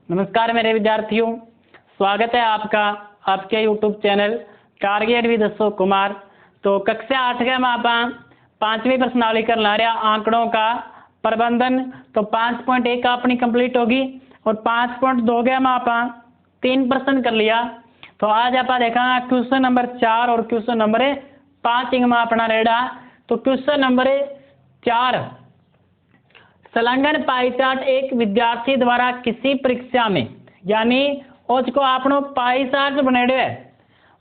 नमस्कार मेरे विद्यार्थियों, स्वागत है आपका आपके YouTube channel target with Ashok Kumar. तो कक्षा 8 के में आप 5वीं प्रश्नावली कर ला रहे आंकड़ों का प्रबंधन। तो 5.1 अपनी कंप्लीट होगी और 5.2 के में आप 3 प्रश्न कर लिया। तो आज आप देखा क्वेश्चन नंबर 4 और क्वेश्चन नंबर 5 में अपना रेडा। तो क्वेश्चन नंबर 4, संलग्न पाई चार्ट एक विद्यार्थी द्वारा किसी परीक्षा में, यानी उसको आपनो पाई चार्ट बनाए है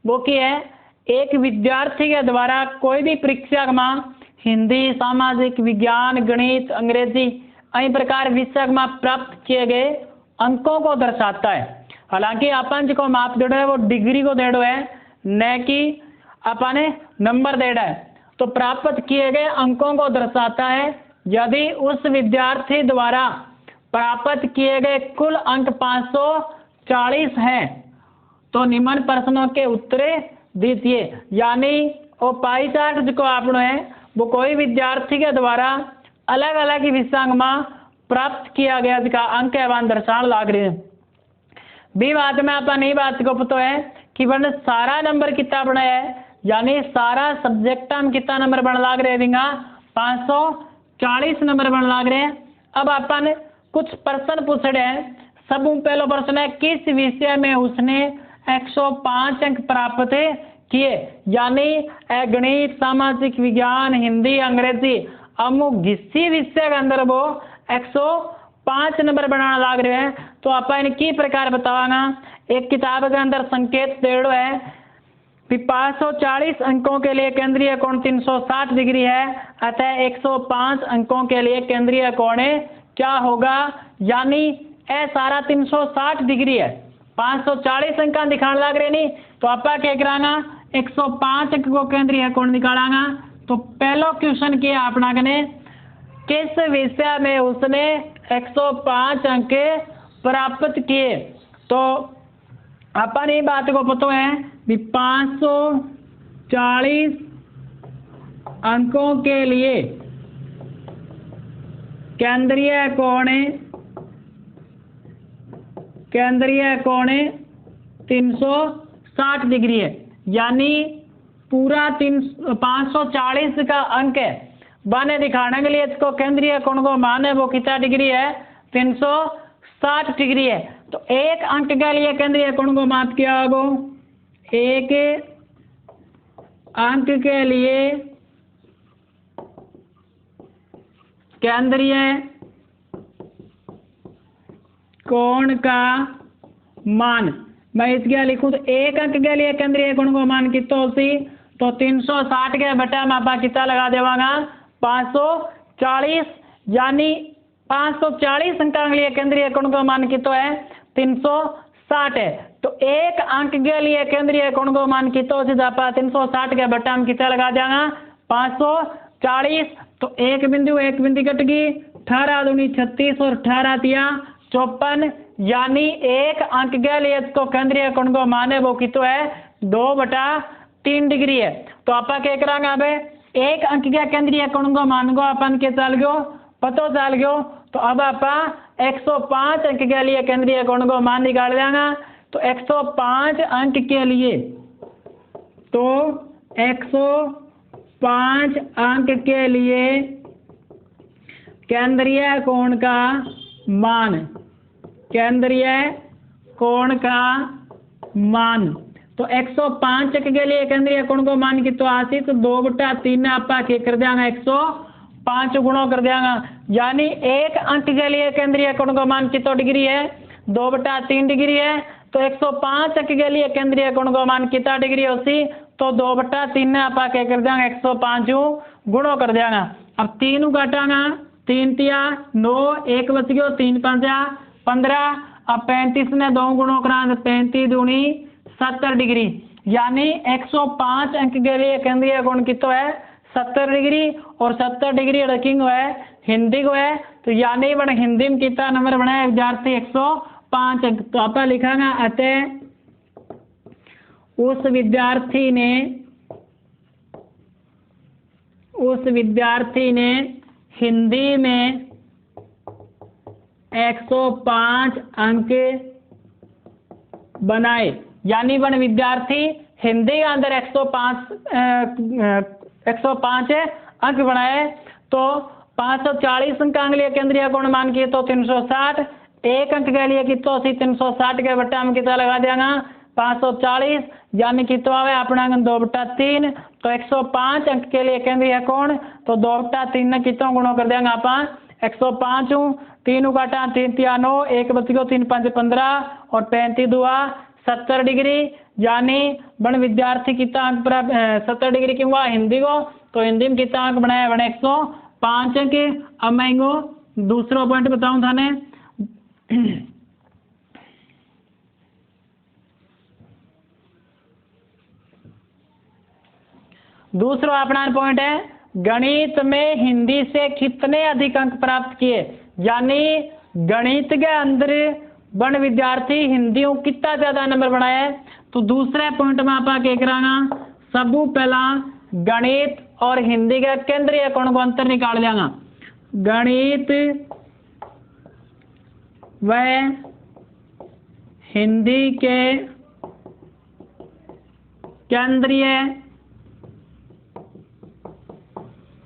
वो की है एक विद्यार्थी के द्वारा कोई भी परीक्षा में हिंदी, सामाजिक विज्ञान, गणित, अंग्रेजी अन्य प्रकार विषय में प्राप्त किए गए अंकों को दर्शाता है। हालांकि अपन जो माप देड़ो है वो डिग्री को देड़ो है, न कि अपने नंबर देड़ा है। तो प्राप्त किए गए अंकों को दर्शाता है। यदि उस विद्यार्थी द्वारा प्राप्त किए गए कुल अंक 540 हैं तो निम्न प्रश्नों के उत्तर दीजिए। यानी वो पाई चार्ट जो आपने है वो कोई विद्यार्थी के द्वारा अलग अलग विषय में प्राप्त किया गया जिसका अंक एवं दर्शान लाग रहे हैं। बी बात में अपन ये बात को पता है कि वन सारा नंबर कितना बनाया है, यानी सारा सब्जेक्ट में कितना नंबर बन लाग रहे हैं, 540 नंबर बन लाग रहे हैं। अब अपन कुछ प्रश्न पूछ रहे हैं। सब पहला प्रश्न है किस विषय में उसने 105 अंक प्राप्त किए, यानी गणित, सामाजिक विज्ञान, हिंदी, अंग्रेजी अमुक किसी विषय के अंदर वो 105 नंबर बनाना लाग रहे हैं। तो अपन की प्रकार बतावाना, एक किताब के अंदर संकेत देड़ो है 540 अंकों के लिए केंद्रीय कोण 360 डिग्री है, अतः 105 अंकों के लिए केंद्रीय कोण क्या होगा, यानी ए सारा 360 डिग्री है। 540 अंक दिखाने लग रहे नहीं, तो आप क्या कराना 105 अंक को केंद्रीय कोण निकालांगा। तो पहला क्वेश्चन किया अपना कने किस विषय में उसने 105 अंक प्राप्त किए। तो अपन ये बात को पता है भी 540 अंकों के लिए केंद्रीय कोण 360 डिग्री है, यानी पूरा 540 का अंक है बने दिखाने के लिए इसको केंद्रीय कोण को मान है वो कितना डिग्री है, 360 डिग्री है। तो एक अंक के लिए केंद्रीय कोण को माप किया होगा, एक अंक के लिए केंद्रीय कोण का मान, मैं इसके लिखूं तो एक अंक के लिए केंद्रीय कोण को मान कितना होती, तो 360 के बटा में आप कितना लगा देवागा 540, यानी 540 अंक के लिए केंद्रीय कोण का मान कितना है 360 है। तो एक अंक के लिए केंद्रीय कोण को मान कितना होती 360 के बटा में कितना लगा देगा 540। तो एक बिंदु कट गई, 18 दूनी 36 और 18 तिया 54, यानी एक अंक के लिए इसको केंद्रीय कोण को मान है वो कितना है 2/3 डिग्री है। तो आप क्या करांगे, अब एक अंक के केंद्रीय कोण को मान को अपन के चल गयो पतो चल गयो। तो अब आप 105 अंक के लिए केंद्रीय कोण को मान निकाल देंगे। तो 105 अंक के लिए, तो 105 अंक के लिए केंद्रीय कोण का मान, तो 105 अंक के लिए केंद्रीय कोण को मान कितना आसी, तो 2/3 आप कर देंगे 105 गुणों कर देंगे, यानी एक अंक के लिए केंद्रीय कोण का मान कितना डिग्री है 2/3 डिग्री है। तो 105 अंक के लिए केंद्रीय कोण का मान कितना डिग्री होती, तो 2/3 आप क्या कर देंगे 105 गुणों कर देंगे। अब 3 काटांगा, 3 तिया 9, 1 बच गयो, 3 5 15, अब 35 ने 2 गुणों करा 35 दूनी 70 डिग्री, यानी 105 अंक के लिए केंद्रीय कोण कितना है 70 डिग्री, और 70 डिग्री रखिंग है हिंदी को है, तो यानी बन हिंदी में कितना नंबर बना है विद्यार्थी 105 अंक। तो आप लिखांगा अतः उस विद्यार्थी ने हिंदी में 105 अंक बनाए। यानी वन विद्यार्थी हिंदी के अंदर 105 अंक बनाए। तो 540 अंक के लिए केंद्रीय कोण मान किए तो 360, 1 अंक के लिए कितो 360 के बट्टा में कितना लगा देगा 540, यानी कितना है अपना 2/3। तो 105 अंक के लिए केंद्रीय कोण तो 2/3 ने कितना गुणा कर देंगे अपन 105 3 काटा 3 तिया 9, 1 बच गयो 3 5 15 और 35 दुआ 70 डिग्री। यानी वन विद्यार्थी कितना अंक प्राप्त 70 डिग्री क्यों हुआ हिंदी को, तो हिंदी में कितना अंक बनाया बने 105 अंक। अब मैं इनको दूसरा पॉइंट बताऊं थाने। दूसरा अपना पॉइंट है गणित में हिंदी से कितने अधिक अंक प्राप्त किए। यानी गणित के अंदर वन विद्यार्थी हिंदी को कितना ज्यादा नंबर बनाया है। तो दूसरे पॉइंट में आप क्या करांगा, सबू पहला गणित और हिंदी के केंद्रीय कोण को अंतर निकाल लेंगे। गणित व हिंदी के केंद्रीय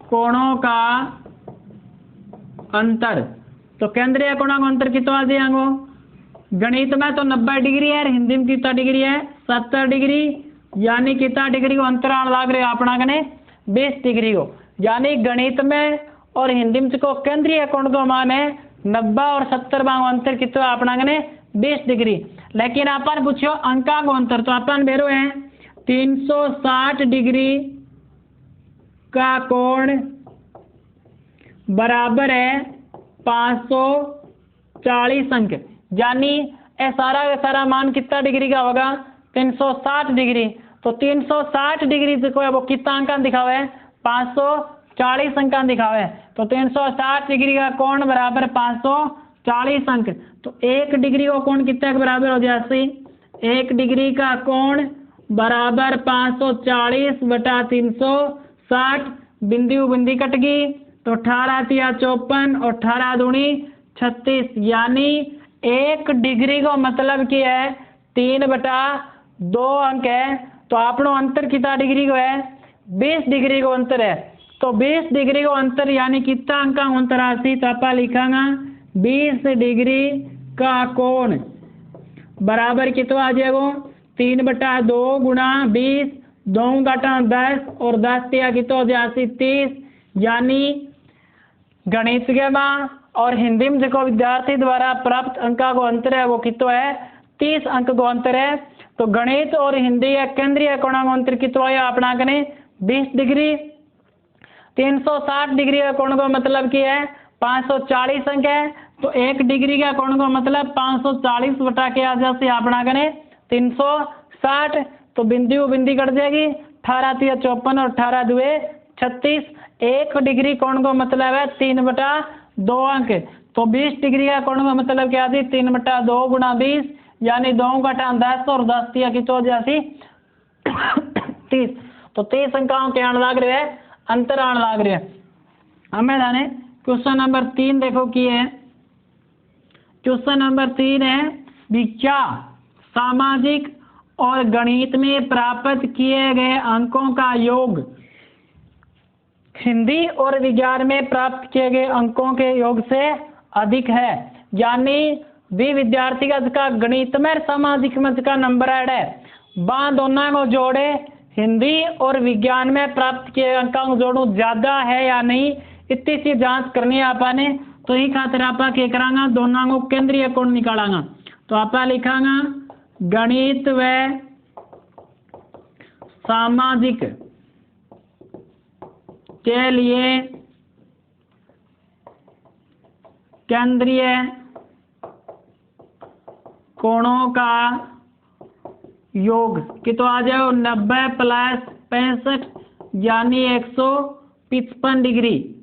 कोणों का अंतर। तो केंद्रीय कोणों का अंतर कितना आ जाएगा, गणित में तो 90 डिग्री है, हिंदी में कितना डिग्री है 70 डिग्री। यानी कितना डिग्री को अंतराल लाग रहे अपना कने 20 डिग्री को। यानी गणित में और हिंदी में को केंद्रीय कोण को मान है 90 और 70 में अंतर कितना अपना कने 20 डिग्री। लेकिन अपन पूछो अंका को अंतर, तो अपन बेरो है 360 डिग्री का कोण बराबर है 540 अंक। यानी सारा मान कितना डिग्री का होगा 360 डिग्री। तो 360 डिग्री देखो वो कितना अंक दिखावे 540 अंक दिखावे। तो 360 डिग्री का कोण बराबर 540 अंक। तो 1 डिग्री का कोण कितने के बराबर हो जाए 1 डिग्री का कोण बराबर 540 बटा 360, बिंदु बिंदी कट गई तो 18 तिया 54 और 18 दूनी 36। यानी 1 डिग्री का मतलब क्या है 3/2 अंक है। तो आपनो अंतर कितना डिग्री को है 20 डिग्री को अंतर है। तो 20 डिग्री को अंतर यानी कितना अंक का अंतर आसी, तो आप लिखांगा 20 डिग्री का कोण बराबर कितना आ जाएगा 3/2 गुणा 20, 2 घटा 10 और 10 तिया कितना हो जाए 30। यानी गणित के में और हिंदी में जो विद्यार्थी द्वारा प्राप्त अंक को अंतर है वो कितना है 30 अंक को अंतर है। तो गणित और हिंदी या केंद्रीय कोण का अंतर कितना है अपना कने 20 डिग्री। 360 डिग्री का कोण का मतलब क्या है 540 अंक है। तो 1 डिग्री का कोण का मतलब 540 बटा के आ जाए अपना कने 360। तो बिंदु बिंदी कट जाएगी 18 तिया 54 और 18 दुए 36। 1 डिग्री कोण का मतलब है 3/2 अंक। तो 20 डिग्री का कोण का मतलब क्या थी 3/2 गुणा 20, यानी 2 घटा 10 और 10 तिया की तो जाती 30। तो 30 अंकों के आने लग रहे हैं अंतर आने लग रहे हैं। हमें जाने क्वेश्चन नंबर 3 देखो की है। क्वेश्चन नंबर 3 है विज्ञान सामाजिक और गणित में प्राप्त किए गए अंकों का योग हिंदी और विज्ञान में प्राप्त किए गए अंकों के योग से अधिक है। यानी भी विद्यार्थी का गणित में सामाजिक में का नंबर ऐड है वहां दोनों को जोड़े हिंदी और विज्ञान में प्राप्त किए अंकों को जोड़ू ज्यादा है या नहीं, इतनी सी जांच करनी है आपने। तो ही खातिर आप क्या करांगा दोनों को केंद्रीय कोण निकालांगा। तो आप लिखांगा गणित व सामाजिक के लिए केंद्रीय कोणों का योग कितना आ जाए 90 + 65 यानी 155 डिग्री।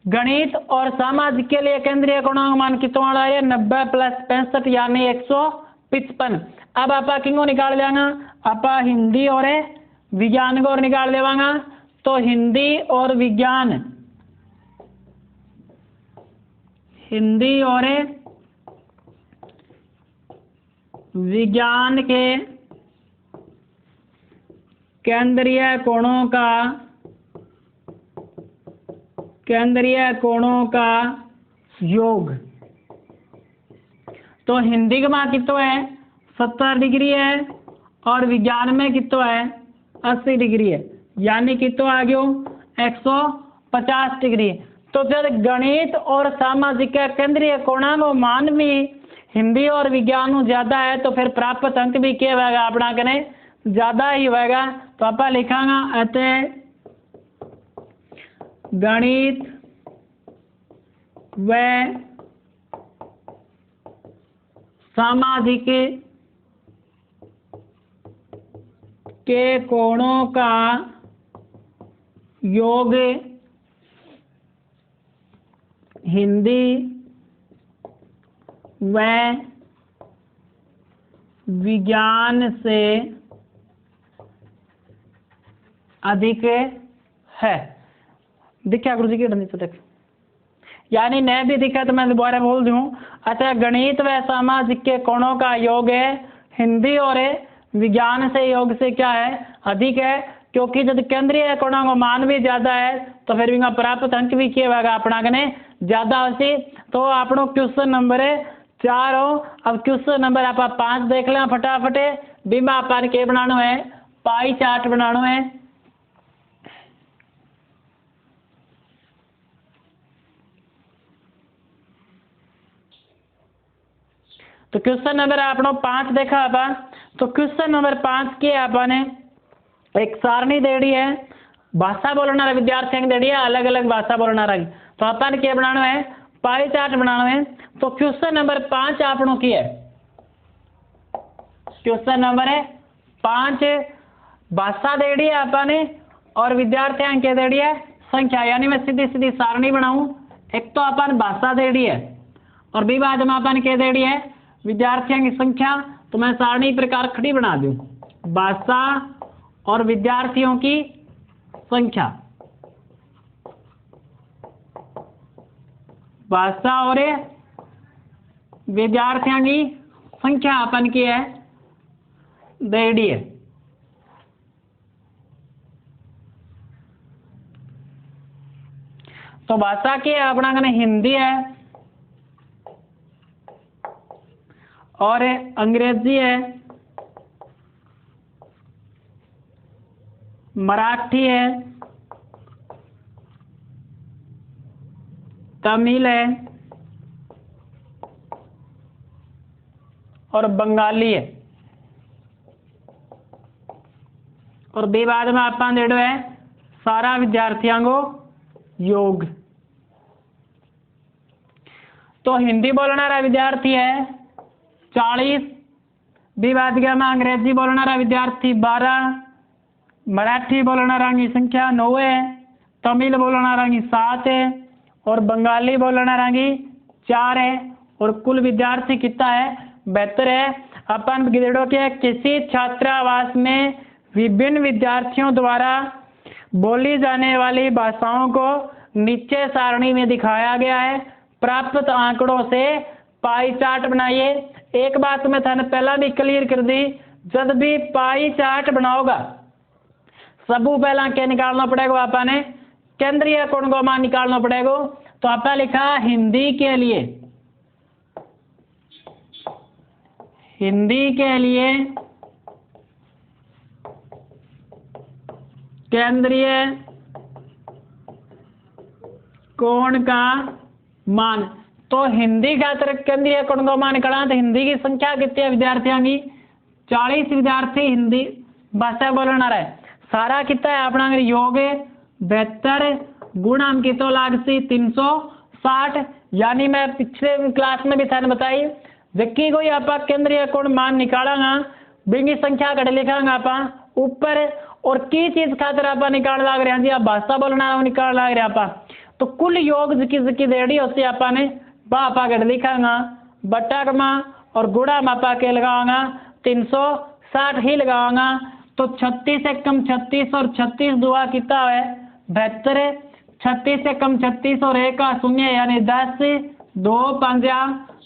गणित और सामाजिक के लिए केंद्रीय कोणों का मान कितना आ है 90 + 65 यानी 155। अब आप किंगो निकाल लेंगे आप हिंदी और विज्ञान को और निकाल लेवांगा। तो हिंदी और विज्ञान हिंदी और विज्ञान के केंद्रीय कोणों का योग। तो हिंदी का मान कितना है 70 डिग्री है और विज्ञान में कितना है 80 डिग्री है, यानी कितना आ गया 150 डिग्री। तो जब गणित और सामाजिक के केंद्रीय कोणों का मान भी हिंदी और विज्ञान में ज्यादा है तो फिर प्राप्त अंक भी क्या होगा अपना कने ज्यादा ही होगा। तो आप लिखांगा अतः गणित व सामाजिक के कोणों का योग हिंदी व विज्ञान से अधिक है। दिखा गुरु जी की डंडी तो देख, यानी न भी दिखा तो मैं दोबारा बोल दूं। अच्छा, गणित व सामाजिक के कोणों का योग है हिंदी और विज्ञान से योग से क्या है अधिक है, क्योंकि जब केंद्रीय कोणों का मान भी ज्यादा है तो फिर भी प्राप्त अंक भी क्या होगा अपना कने ज्यादा होती। तो आपनो क्वेश्चन नंबर 4 हो। अब क्वेश्चन नंबर आप 5 देख लें फटाफट। बीमा अपन के बनाना है पाई चार्ट बनाना है। तो क्वेश्चन नंबर आपनो 5 देखा अपन। तो क्वेश्चन नंबर 5 के आपने एक सारणी देड़ी है, भाषा बोलना विद्यार्थियों की देड़ी है, अलग अलग भाषा बोलना रही। तो अपन क्या बनाना है पाई चार्ट बनाना है। तो क्वेश्चन नंबर 5 आपनो की है, क्वेश्चन नंबर 5 भाषा देड़ी है अपने और विद्यार्थियों के देड़ी है संख्या, यानी मैं सीधी सीधी सारणी बनाऊं। एक तो अपन भाषा देड़ी है और बी बाद में अपन के देड़ी है विद्यार्थियों की संख्या। तो मैं सारणी प्रकार खड़ी बना दूं, भाषा और विद्यार्थियों की संख्या, भाषा और विद्यार्थियों की संख्या अपन की है देड़ी है। तो भाषा की अपना कने हिंदी है और अंग्रेजी है, मराठी है, तमिल है और बंगाली है। और बे बाद में अपन देड़ो है सारा विद्यार्थियों को योग। तो हिंदी बोलना रहा विद्यार्थी है 40, बी बाद में अंग्रेजी बोलना रहा विद्यार्थी 12, मराठी बोलना रहा की संख्या 9 है, तमिल बोलना रहा की 7 है और बंगाली बोलना रहा की 4 है। और कुल विद्यार्थी कितना है 72 है। अपन गिरडो के किसी छात्रावास में विभिन्न विद्यार्थियों द्वारा बोली जाने वाली भाषाओं को नीचे सारणी में दिखाया गया है। प्राप्त आंकड़ों से पाई चार्ट बनाइए। एक बात मैं थाने पहला भी क्लियर कर दी, जब भी पाई चार्ट बनाओगा सबू पहला क्या निकालना पड़ेगा आपने केंद्रीय कोण को मान निकालना पड़ेगा। तो आपने लिखा हिंदी के लिए, हिंदी के लिए केंद्रीय कोण का मान। तो हिंदी का तरफ केंद्रीय कोण का मान निकाला तो हिंदी की संख्या कितनी है विद्यार्थियों की 40 विद्यार्थी हिंदी भाषा बोलना रहे। सारा कितना है अपना योग 72 गुणा हम कितो लागसी 360, यानी मैं पिछले क्लास में भी थाने बताई जबकि कोई आप केंद्रीय कोण मान निकालांगा बिंगी संख्या कट लिखांगा आप ऊपर और की चीज खातर आप निकाल लाग रहे हैं जी, आप भाषा बोलना निकाल लाग रहे आप। तो कुल योग जिकी जिकी देड़ी होती है आपने बापा कट लिखांगा बट्टा कमा और गुड़ा मापा के लगाऊंगा 360 ही लगाऊंगा। तो 36 से कम 36 और 36 दुआ कितना है 72, 36 से कम 36 और 1 का शून्य यानी 10, 2 5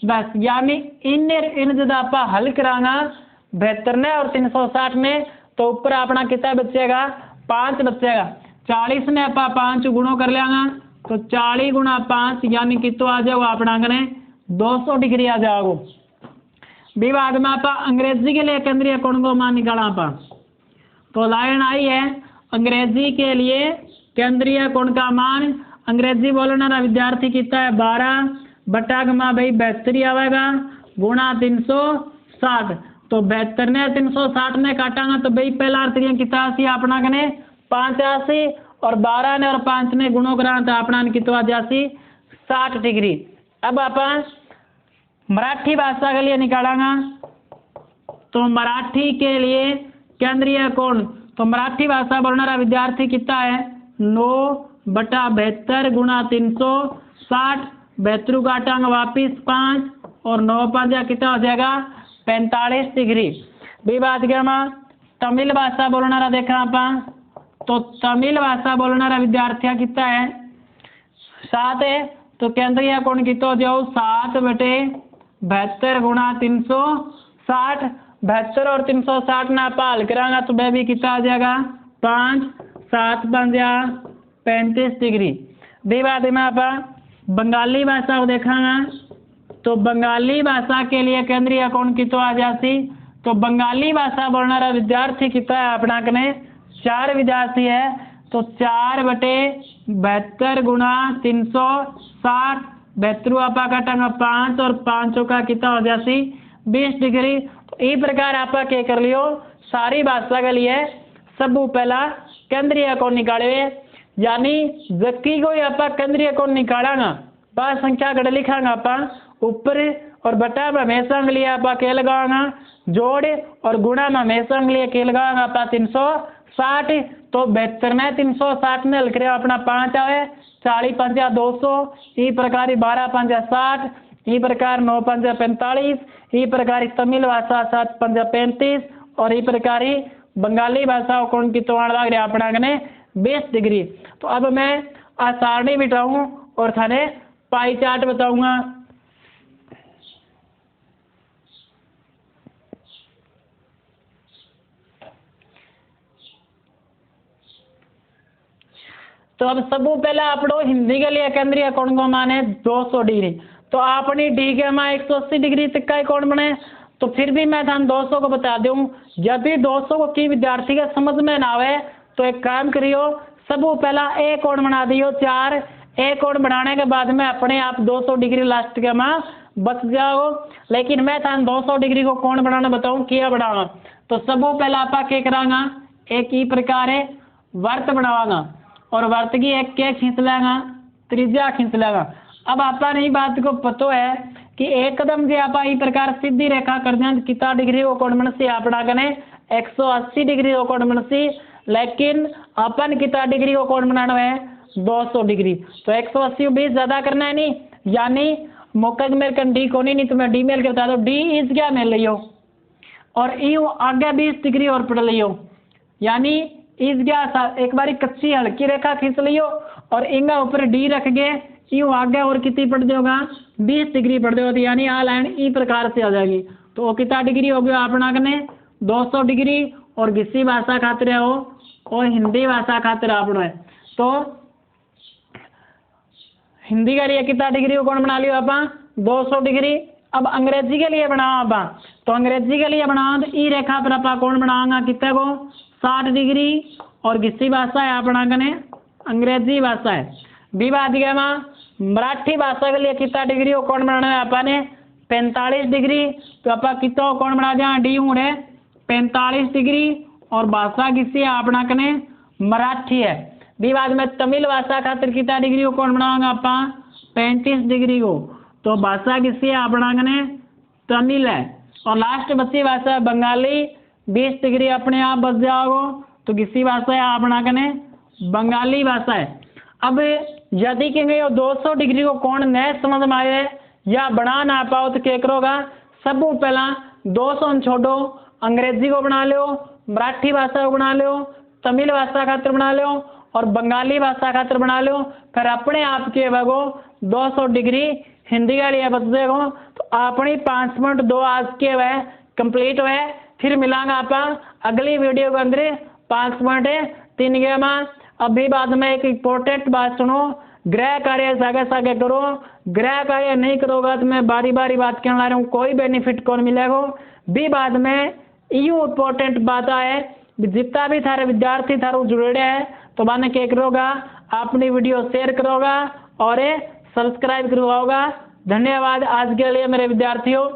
10, यानी इन जब आप हल करांगा 72 ने और 360 ने तो ऊपर अपना कितना बचेगा 5 बचेगा। 40 ने आप 5 गुणों कर लेंगे तो 40 गुणा 5 यानी कितो आ जाओ अपना कने 200 डिग्री आ जाओ। विवाद में आप अंग्रेजी के लिए केंद्रीय कोण को मान निकाला आप तो लाइन आई है अंग्रेजी के लिए केंद्रीय कोण का मान। अंग्रेजी बोलने वाला विद्यार्थी कितना है 12 बटा गमा भाई 72 आवेगा गुणा 360 तो 72 ने 360 ने काटांगा तो भाई पहला अर्थ कितना सी अपना कने 85 और 12 ने और 5 ने गुणों करा तो अपना कितना जासी 60 डिग्री। अब अपन मराठी भाषा के लिए निकालेंगे तो मराठी के लिए केंद्रीय कोण तो मराठी भाषा बोलने वाला विद्यार्थी कितना है 9 बटा 72 गुणा 360 72 काटांगे वापिस 5 और 9 5 कितना हो जाएगा 45 डिग्री। विवाद के में तमिल भाषा बोलने वाला देखा आप तो तमिल भाषा बोलने वाला विद्यार्थी कितना है 7 है तो केंद्रीय कोण कितना हो जाओ 7 बटे 72 गुणा 360 72 और 360 ना पाल करांगा तो वह भी कितना आ जाएगा 5 7 5 35 डिग्री। विवाद में आप बंगाली भाषा को देखांगा तो बंगाली भाषा के लिए केंद्रीय कोण कितना आ जाती तो बंगाली भाषा बोलने वाला विद्यार्थी कितना है अपना कने 4 विद्यार्थी है तो 4 बटे 72 गुणा 360 72 आपा काटांगा 5 और 5 का कितना हो जाती 20 डिग्री। तो इस प्रकार आप क्या कर लियो सारी भाषा के लिए सब पहला केंद्रीय कोण निकाले यानी जबकि कोई आप केंद्रीय कोण निकालांगा बात संख्या गढ़ लिखांगा आप ऊपर और बटा में हमेशा के लिए आप क्या लगाएंगा जोड़ और गुणा में हमेशा के लिए क्या लगाएंगा आप 360 तो 72 ने 360 ने लिख रहे हो अपना 5 आवे 40 5 200 इस प्रकार 12 5 60 इस प्रकार 9 5 45 इस प्रकार तमिल भाषा 7 5 35 और इस प्रकार बंगाली भाषा कोण की तोड़ लग रहा अपना कने 20 डिग्री। तो अब मैं सारणी बिठाऊं और थाने पाई चार्ट बताऊंगा। तो अब सब पहले आपको हिंदी के लिए केंद्रीय कोण को मान है 200 डिग्री तो अपनी डी के में 180 डिग्री तक का कोण बने तो फिर भी मैं थान 200 को बता दूं जब भी 200 को की विद्यार्थी के समझ में ना आवे तो एक काम करियो सब पहला ए कोण बना दियो 4 ए कोण बनाने के बाद में अपने आप 200 डिग्री लास्ट के में बच जाओ। लेकिन मैं थान 200 डिग्री को कोण बनाना बताऊं क्या बनावा तो सब पहला आप क्या करांगा एक ही प्रकार है वर्त बनावागा और वर्त की एक क्या खींच लेगा त्रिज्या खींच लेगा। अब आपा नहीं बात को पतो है कि एकदम से आप इस प्रकार सीधी रेखा कर दें कितना डिग्री को कोण बनसी अपना कने 180 डिग्री को कोण बनसी लेकिन अपन कितना डिग्री को कोण बनाना है 200 डिग्री तो 180 20 ज्यादा करना है नहीं यानी मौका मेरे कन डी को नहीं तो मैं डी मेल के बता दो डी इस क्या मिल लियो और यू आगे 20 डिग्री और पड़ लियो यानी इस गया एक बारी कच्ची हल्की रेखा खींच लियो और इंगा ऊपर डी रख गए यूं आगे और कितनी पड़ देगा 20 डिग्री पड़ देगा यानी आ लाइन इस प्रकार से आ जाएगी तो वो कितना डिग्री हो गया अपना कने 200 डिग्री और किसी भाषा खातिर हो और हिंदी भाषा खातिर आपनो है तो हिंदी के लिए कितना डिग्री को कौन बना लियो आप 200 डिग्री। अब अंग्रेजी के लिए बनाओ आप तो अंग्रेजी के लिए बनाओ तो ई रेखा पर आप कौन बनाओगा कितने को 60 डिग्री और किसी भाषा है अपना कने अंग्रेजी भाषा है। विवाद के में मराठी भाषा के लिए कितना डिग्री को कौन बनाना है आपने 45 डिग्री तो आप कितना कौन बना दिया डी उड़े 45 डिग्री और भाषा किसी अपना कने मराठी है। विवाद में तमिल भाषा खातिर कितना डिग्री को कौन बनाओगे आप 35 डिग्री को तो भाषा किसी अपना कने तमिल है। और लास्ट बची भाषा बंगाली 20 डिग्री अपने आप बच जाओगे तो किसी भाषा है अपना कने बंगाली भाषा है। अब यदि कहेंगे 200 डिग्री को कौन न समझ में आए या बना ना पाओ तो क्या करोगा सब पहला 200 छोड़ो अंग्रेजी को बना लो मराठी भाषा को बना लो तमिल भाषा खातिर बना लो और बंगाली भाषा खातिर बना लो फिर अपने आप के बगो 200 डिग्री हिंदी के लिए बता देखो तो अपनी 5.2 आज के वह कंप्लीट हुए। फिर मिलांगा आप अगली वीडियो के अंदर 5.3 के में। अभी बाद में एक इम्पोर्टेंट बात सुनो, गृह कार्य सागे सागे करो। गृह कार्य नहीं करोगा तो मैं बारी बारी बात कहने ला रहा हूँ, कोई बेनिफिट कौन मिलेगा। भी बाद में यू इम्पोर्टेंट बात है, जितना भी थारे विद्यार्थी थारो जुड़े है तो मैंने क्या करोगा, अपनी वीडियो शेयर करोगा और सब्सक्राइब करवाओगा। धन्यवाद आज के लिए मेरे विद्यार्थियों।